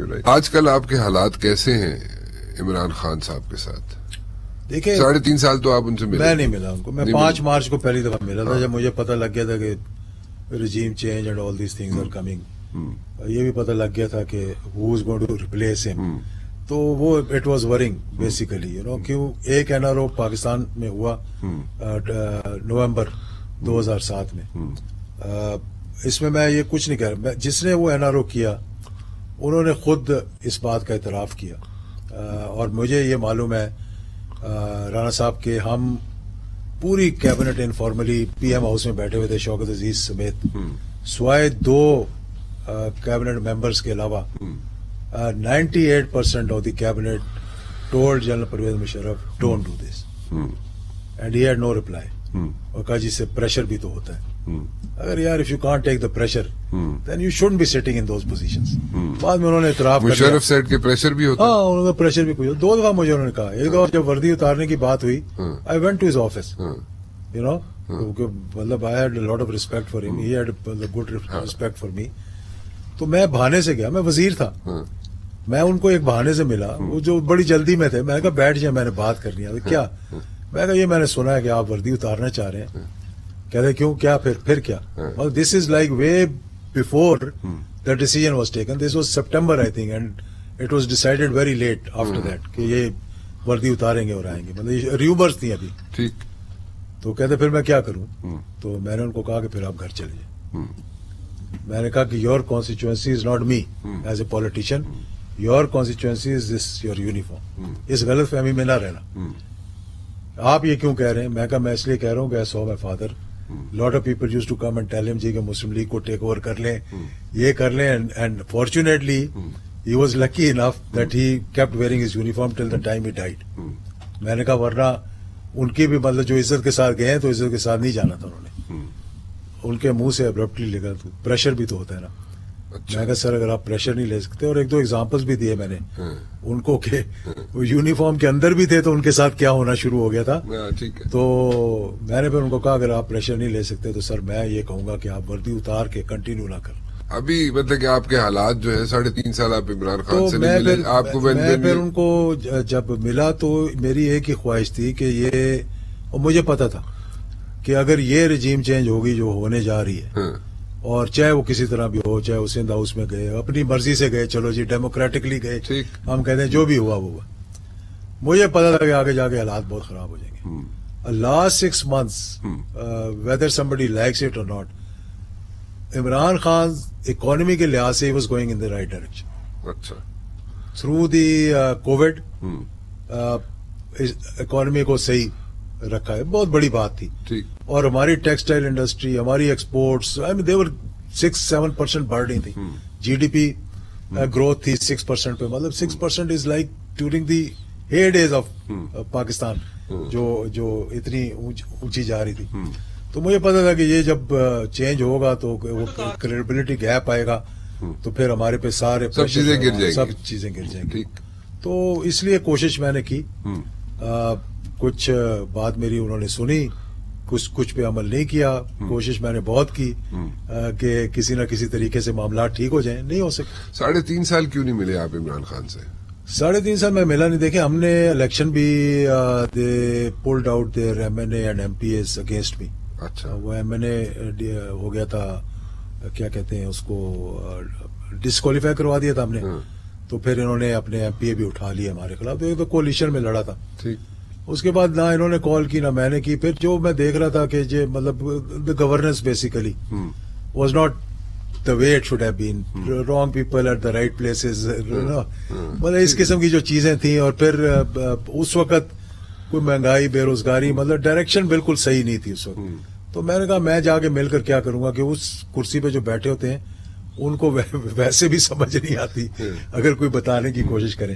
You right. آج کل آپ کے حالات کیسے ہیں عمران خان صاحب کے ساتھ؟ دیکھیں 3.5 سال تو آپ ان سے ملے. میں نہیں ملا ان کو. میں 5 مارچ کو پہلی دفعہ ملا تھا جب مجھے پتہ لگ گیا تھا کہ regime change and all these things are coming. یہ بھی پتہ لگ گیا تھا کہ who is going to replace him. تو وہ it was worrying basically, you know, کیوں ایک NRO پاکستان میں ہوا نومبر 2007 میں. اس میں میں یہ کچھ نہیں کہہ رہا. جس نے وہ NRO کیا انہوں نے خود اس بات کا اعتراف کیا. اور مجھے یہ معلوم ہے رانا صاحب کہ ہم پوری کیبنٹ انفارملی پی ایم ہاؤس میں بیٹھے ہوئے تھے شوکت عزیز سمیت, سوائے 2 کیبنٹ ممبرز کے علاوہ 98% of the cabinet told general Pervez Musharraf don't do this and he had no reply. اور کہا جس سے پریشر بھی تو ہوتا ہے. اگر یار if you can't take the pressure then you shouldn't be sitting in those positions. بعد میں انہوں نے اعتراف کر لیا. مشرف سیٹ کے پریشر بھی ہوتا ہے. ہاں انہوں نے پریشر بھی کچھ 2 دفعہ مجھے انہوں نے کہا. ایک دفعہ جب وردی اتارنے کی بات ہوئی I went to his office, you know, مطلب I had lot of respect for him, he had good respect for me. تو میں بہانے سے گیا, میں وزیر تھا, میں ان کو ایک بہانے سے ملا. وہ جو بڑی جلدی میں تھے, میں نے کہا بیٹھ جائیں, میں نے بات کرنی ہے. کیا؟ میں نے کہا یہ میں نے سنا ہے کہ آپ وردی اتارنا چاہ رہے ہیں. کہتے کیوں, کیا پھر کیا؟ This is like way before the decision was taken. This was September I think and it was decided very late after that کہ یہ وردی اتاریں گے اور آئیں گے. مطلب ریومرز تھیں ابھی. ٹھیک. تو کہتے پھر میں کیا کروں؟ تو میں نے ان کو کہا کہ پھر آپ گھر چلے جائیں. میں نے کہا کہ your constituency is not me as a politician, your constituency is this your uniform. اس غلط فہمی میں نہ رہنا. آپ یہ کیوں کہہ رہے ہیں؟ میں کہا میں اس لیے کہہ رہا ہوں کہ I saw my father. Lot of people used to come and tell him جی کہ مسلم لیگ کو ٹیک اوور کر لیں, یہ کر لیں, and fortunately he was lucky enough that he kept wearing his uniform till the time he died. میں نے کہا ورنہ ان کی بھی مطلب جو عزت کے ساتھ گئے ہیں تو عزت کے ساتھ نہیں جانا تھا انہوں نے. ان کے منہ سے ابرپٹلی لگا. تو پریشر بھی تو ہوتا ہے نا. میں نے کہا سر اگر آپ پریشر نہیں لے سکتے, اور 1-2 ایگزامپلس بھی دیے میں نے ان کو کہ وہ یونیفارم کے اندر بھی تھے تو ان کے ساتھ کیا ہونا شروع ہو گیا تھا. تو میں نے پھر ان کو کہا اگر آپ پریشر نہیں لے سکتے تو سر میں یہ کہوں گا کہ آپ وردی اتار کے کنٹینیو نہ کریں. ابھی مطلب کہ آپ کے حالات جو ہے 3.5 سال آپ عمران خان سے نہیں ملے. آپ کو میں پھر ان کو جب ملا تو میری ایک ہی خواہش تھی کہ یہ, اور مجھے پتا تھا کہ اگر یہ رجیم چینج ہوگی جو ہونے جا رہی ہے, اور چاہے وہ کسی طرح بھی ہو, چاہے وہ سندھ ہاؤس میں گئے اپنی مرضی سے گئے, چلو جی ڈیموکریٹکلی گئے, ہم کہتے ہیں جو بھی ہوا وہ ہوا, مجھے پتا تھا کہ آگے جا کے حالات بہت خراب ہو جائیں گے. Last 6 months whether somebody likes it or not, Imran Khan economy کے لحاظ سے he was going in the right direction. اچھا. through the COVID اکانومی کو صحیح رکھا ہے, بہت بڑی بات تھی. اور ہماری ٹیکسٹائل انڈسٹری, ہماری ایکسپورٹس, they were 6-7% بڑھ رہی تھی. جی ڈی پی گروتھ تھی 6% پہ. مطلب 6% is like during the heydays of Pakistan جو اتنی اونچی جا رہی تھی. تو مجھے پتا تھا کہ یہ جب چینج ہوگا تو وہ کریڈیبلٹی گیپ آئے گا تو پھر ہمارے پہ سارے سب چیزیں گر جائیں گی. تو اس لیے کوشش میں نے کی. کچھ بات میری انہوں نے سنی, کچھ پہ عمل نہیں کیا. کوشش میں نے بہت کی کہ کسی نہ کسی طریقے سے معاملات ٹھیک ہو جائیں, نہیں ہو سکے. 3.5 سال کیوں نہیں ملے آپ عمران خان سے؟ 3.5 سال میں ملا نہیں. دیکھیں ہم نے الیکشن بھی they polled out their M N A and M P as against me. اچھا. وہ ایم این اے ہو گیا تھا, کیا کہتے ہیں اس کو, ڈسکوالیفائی کروا دیا تھا ہم نے. تو پھر انہوں نے اپنے ایم پی اے بھی اٹھا لیے ہمارے خلاف. تو کولیشن میں لڑا تھا. اس کے بعد نہ انہوں نے کال کی نہ میں نے کی. پھر جو میں دیکھ رہا تھا کہ جو مطلب the governance basically was not the way it should have been, wrong people at the right places, مطلب اس قسم کی جو چیزیں تھیں. اور پھر اس وقت کوئی مہنگائی, بے روزگاری, مطلب ڈائریکشن بالکل صحیح نہیں تھی اس وقت. تو میں نے کہا میں جا کے مل کر کیا کروں گا کہ اس کرسی پہ جو بیٹھے ہوتے ہیں ان کو ویسے بھی سمجھ نہیں آتی اگر کوئی بتانے کی کوشش کرے.